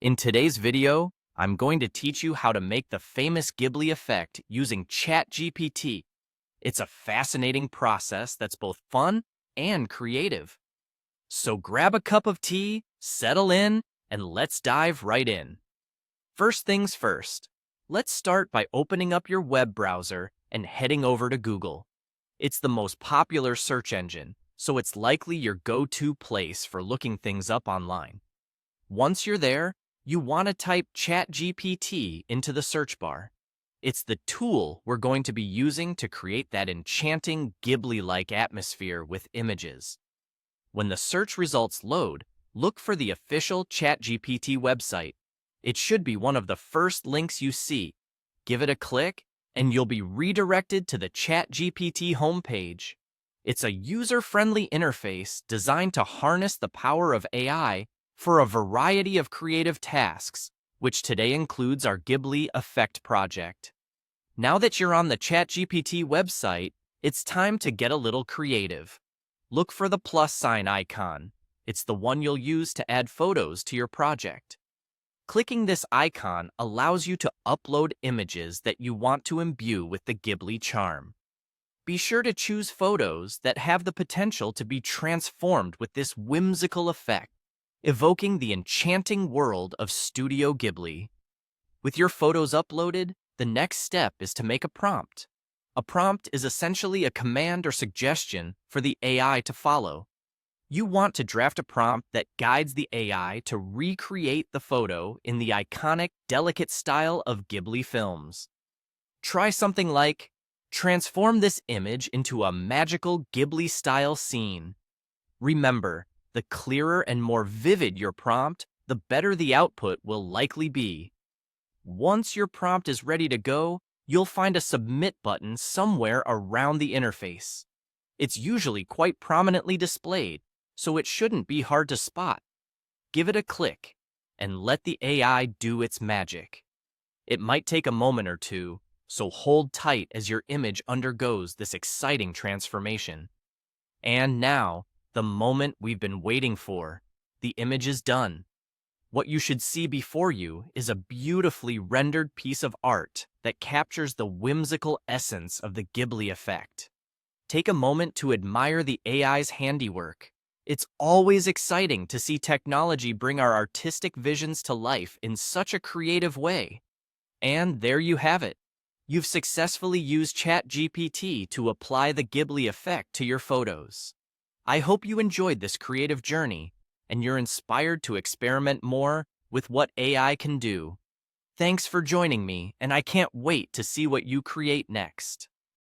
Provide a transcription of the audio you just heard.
In today's video, I'm going to teach you how to make the famous Ghibli effect using chatgpt. It's a fascinating process that's both fun and creative. So grab a cup of tea, settle in, and let's dive right in. First things first, let's start by opening up your web browser and heading over to Google. It's the most popular search engine, so it's likely your go-to place for looking things up online. Once you're there, you want to type chatgpt into the search bar. It's the tool we're going to be using to create that enchanting Ghibli-like atmosphere with images. When the search results load, look for the official ChatGPT website. It should be one of the first links you see. Give it a click, and you'll be redirected to the ChatGPT homepage. It's a user-friendly interface designed to harness the power of AI for a variety of creative tasks, which today includes our Ghibli Effect project. Now that you're on the ChatGPT website, it's time to get a little creative. Look for the plus sign icon. It's the one you'll use to add photos to your project. Clicking this icon allows you to upload images that you want to imbue with the Ghibli charm. Be sure to choose photos that have the potential to be transformed with this whimsical effect, evoking the enchanting world of Studio Ghibli. With your photos uploaded, the next step is to make a prompt. A prompt is essentially a command or suggestion for the AI to follow. You want to draft a prompt that guides the AI to recreate the photo in the iconic, delicate style of Ghibli films. Try something like, transform this image into a magical Ghibli-style scene. Remember, the clearer and more vivid your prompt, the better the output will likely be. Once your prompt is ready to go, you'll find a Submit button somewhere around the interface. It's usually quite prominently displayed, so it shouldn't be hard to spot. Give it a click, and let the AI do its magic. It might take a moment or two, so hold tight as your image undergoes this exciting transformation. And now, the moment we've been waiting for. The image is done. What you should see before you is a beautifully rendered piece of art that captures the whimsical essence of the Ghibli effect. Take a moment to admire the AI's handiwork. It's always exciting to see technology bring our artistic visions to life in such a creative way. And there you have it. You've successfully used ChatGPT to apply the Ghibli effect to your photos. I hope you enjoyed this creative journey, and you're inspired to experiment more with what AI can do. Thanks for joining me, and I can't wait to see what you create next.